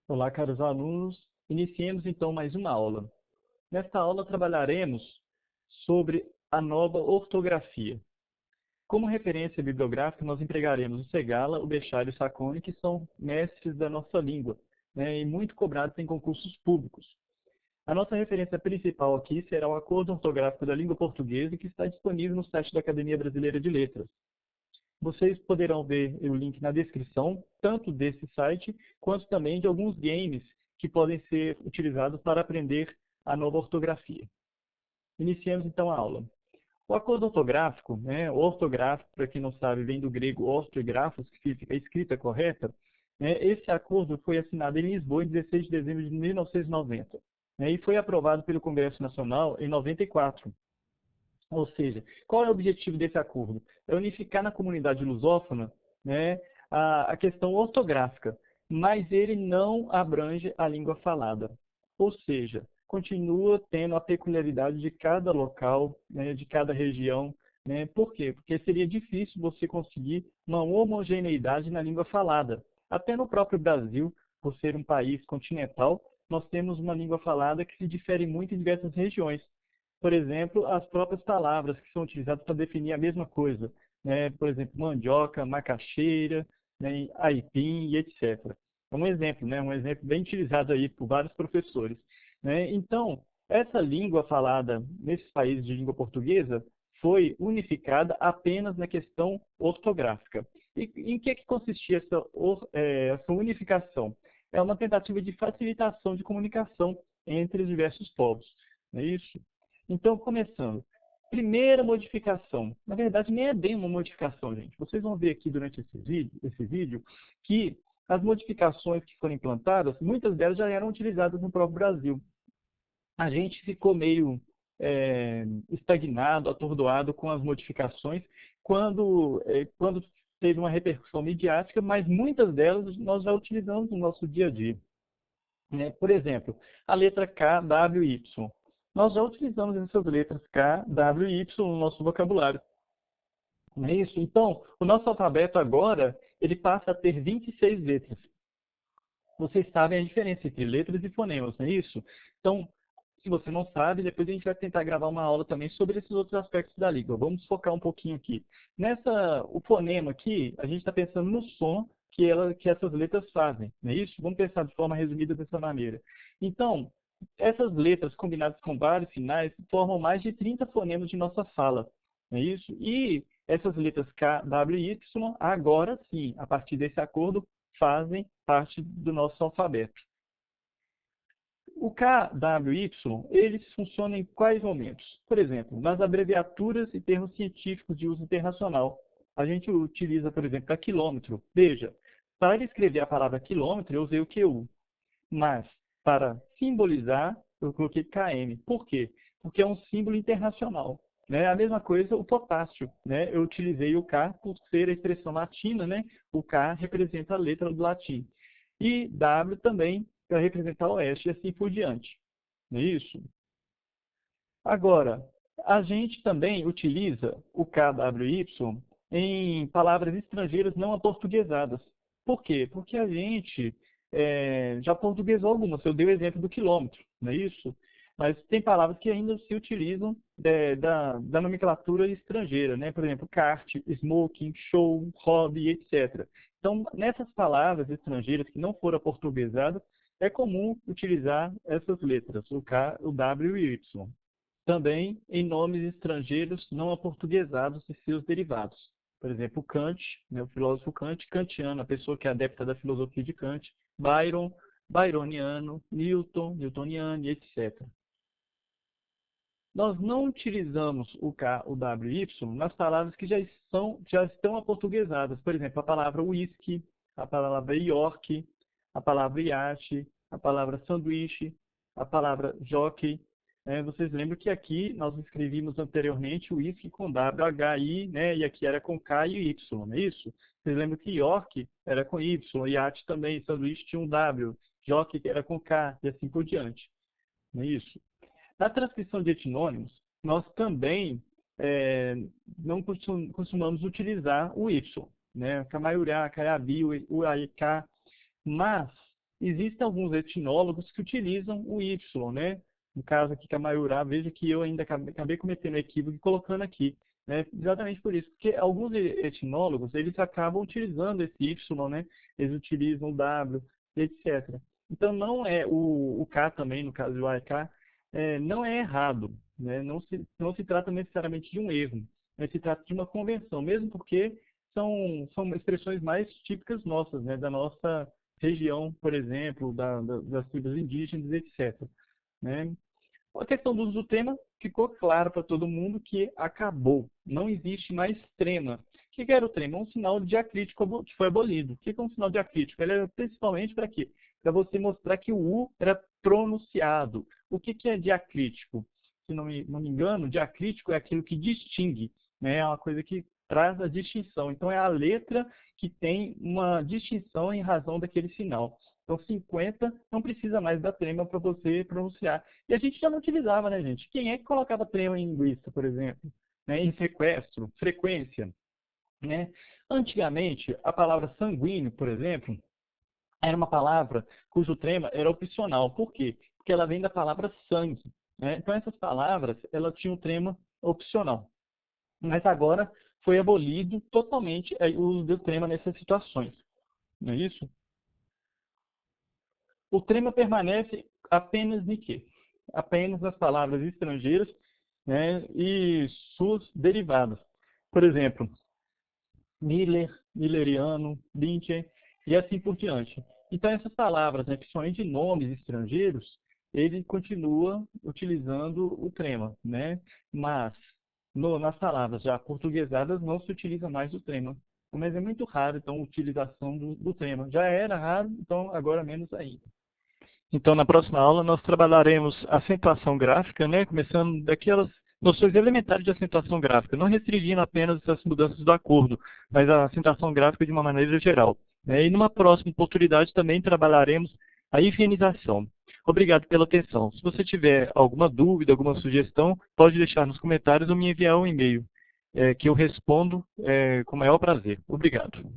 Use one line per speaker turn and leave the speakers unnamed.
Olá, caros alunos. Iniciemos então mais uma aula. Nesta aula trabalharemos sobre a nova ortografia. Como referência bibliográfica, nós empregaremos o Segala, o Bechat e o Sacconi, que são mestres da nossa língua, né, e muito cobrados em concursos públicos. A nossa referência principal aqui será o Acordo Ortográfico da Língua Portuguesa, que está disponível no site da Academia Brasileira de Letras. Vocês poderão ver o link na descrição, tanto desse site, quanto também de alguns games que podem ser utilizados para aprender a nova ortografia. Iniciemos então a aula. O acordo ortográfico, o ortográfico, para quem não sabe, vem do grego ortografos, que significa escrita correta. Esse acordo foi assinado em Lisboa em 16 de dezembro de 1990, e foi aprovado pelo Congresso Nacional em 94. Ou seja, qual é o objetivo desse acordo? É unificar na comunidade lusófona, a questão ortográfica, mas ele não abrange a língua falada. Ou seja, continua tendo a peculiaridade de cada local, de cada região. Por quê? Porque seria difícil você conseguir uma homogeneidade na língua falada. Até no próprio Brasil, por ser um país continental, nós temos uma língua falada que se difere muito em diversas regiões. Por exemplo, as próprias palavras que são utilizadas para definir a mesma coisa. Por exemplo, mandioca, macaxeira, aipim e etc. É um exemplo, um exemplo bem utilizado aí por vários professores. Então, essa língua falada nesses países de língua portuguesa foi unificada apenas na questão ortográfica. E em que consistia essa unificação? É uma tentativa de facilitação de comunicação entre os diversos povos. Não é isso? Então, começando. Primeira modificação. Na verdade, nem é bem uma modificação, gente. Vocês vão ver aqui durante esse vídeo que as modificações que foram implantadas, muitas delas já eram utilizadas no próprio Brasil. A gente ficou meio estagnado, atordoado com as modificações quando teve uma repercussão midiática, mas muitas delas nós já utilizamos no nosso dia a dia. Por exemplo, a letra K, W, Y. Nós já utilizamos essas letras K, W e Y no nosso vocabulário. Não é isso? Então, o nosso alfabeto agora, ele passa a ter 26 letras. Vocês sabem a diferença entre letras e fonemas, não é isso? Então, se você não sabe, depois a gente vai tentar gravar uma aula também sobre esses outros aspectos da língua. Vamos focar um pouquinho aqui. O fonema aqui, a gente está pensando no som que essas letras fazem, não é isso? Vamos pensar de forma resumida dessa maneira. Então, essas letras combinadas com vários sinais formam mais de 30 fonemas de nossa fala, não é isso? E essas letras K, W e Y, agora sim, a partir desse acordo, fazem parte do nosso alfabeto. O K, W e Y, eles funcionam em quais momentos? Por exemplo, nas abreviaturas e termos científicos de uso internacional. A gente utiliza, por exemplo, para quilômetro. Veja, para escrever a palavra quilômetro, eu usei o QU. Mas, para simbolizar, eu coloquei KM. Por quê? Porque é um símbolo internacional. A mesma coisa o potássio. Eu utilizei o K por ser a expressão latina. O K representa a letra do latim. E W também para representar o oeste e assim por diante. Não é isso? Agora, a gente também utiliza o KWY em palavras estrangeiras não aportuguesadas. Por quê? Porque a gente já portuguesou algumas. Eu dei o exemplo do quilômetro, não é isso? Mas tem palavras que ainda se utilizam da nomenclatura estrangeira, Por exemplo, kart, smoking, show, hobby, etc. Então, nessas palavras estrangeiras que não foram aportuguesadas, é comum utilizar essas letras, o K, o W e o Y. Também em nomes estrangeiros não aportuguesados e seus derivados. Por exemplo, Kant, o filósofo Kant, kantiano, a pessoa que é adepta da filosofia de Kant, Byron, byroniano, Newton, newtoniano, etc. Nós não utilizamos o K, o W e o Y nas palavras que já estão aportuguesadas. Por exemplo, a palavra whisky, a palavra York, a palavra iate, a palavra sanduíche, a palavra jockey. Vocês lembram que aqui nós escrevíamos anteriormente o whisky com W-H-I, e aqui era com K e Y, não é isso? Vocês lembram que York era com Y, iate também, sanduíche tinha um W, jockey era com K e assim por diante, não é isso? Na transcrição de etnônimos, nós também não costumamos utilizar o Y, Camaiurá, Caiabi, Uaiká, mas existem alguns etnólogos que utilizam o Y, né? No caso aqui, Camaiurá, veja que eu ainda acabei cometendo equívoco e colocando aqui, né? Exatamente por isso, porque alguns etnólogos, eles acabam utilizando esse Y, né? Eles utilizam o W, etc. Então, não é o K também, no caso do AEK, não é errado, né? Não se trata necessariamente de um erro, mas se trata de uma convenção, mesmo porque são expressões mais típicas nossas, né? Da nossa região, por exemplo, das tribos indígenas, etc. Né? A questão do uso do trema ficou claro para todo mundo que acabou. Não existe mais trema. O que era o trema? Um sinal diacrítico que foi abolido. O que é um sinal diacrítico? Ele era principalmente para quê? Para você mostrar que o U era pronunciado. O que é diacrítico? Se não me engano, diacrítico é aquilo que distingue, né? É uma coisa que traz a distinção. Então, é a letra que tem uma distinção em razão daquele sinal. Então, 50 não precisa mais da trema para você pronunciar. E a gente já não utilizava, né, gente? Quem é que colocava trema em linguiça, por exemplo? Né? Em sequestro, frequência, né? Antigamente, a palavra sanguíneo, por exemplo, era uma palavra cujo trema era opcional. Por quê? Porque ela vem da palavra sangue, né? Então, essas palavras, elas tinham trema opcional. Mas agora foi abolido totalmente o uso do trema nessas situações. Não é isso? O trema permanece apenas em quê? Apenas nas palavras estrangeiras, né, e suas derivadas. Por exemplo, Miller, Milleriano, Lynch e assim por diante. Então, essas palavras, né, principalmente nomes estrangeiros, ele continua utilizando o trema, né? Mas nas palavras já portuguesadas não se utiliza mais o trema. Mas é muito raro, então, a utilização do trema. Já era raro, então agora menos ainda. Então, na próxima aula, nós trabalharemos a acentuação gráfica, né, começando daquelas noções elementares de acentuação gráfica, não restringindo apenas essas mudanças do acordo, mas a acentuação gráfica de uma maneira geral. E numa próxima oportunidade também trabalharemos a higienização. Obrigado pela atenção. Se você tiver alguma dúvida, alguma sugestão, pode deixar nos comentários ou me enviar um e-mail, que eu respondo com o maior prazer. Obrigado.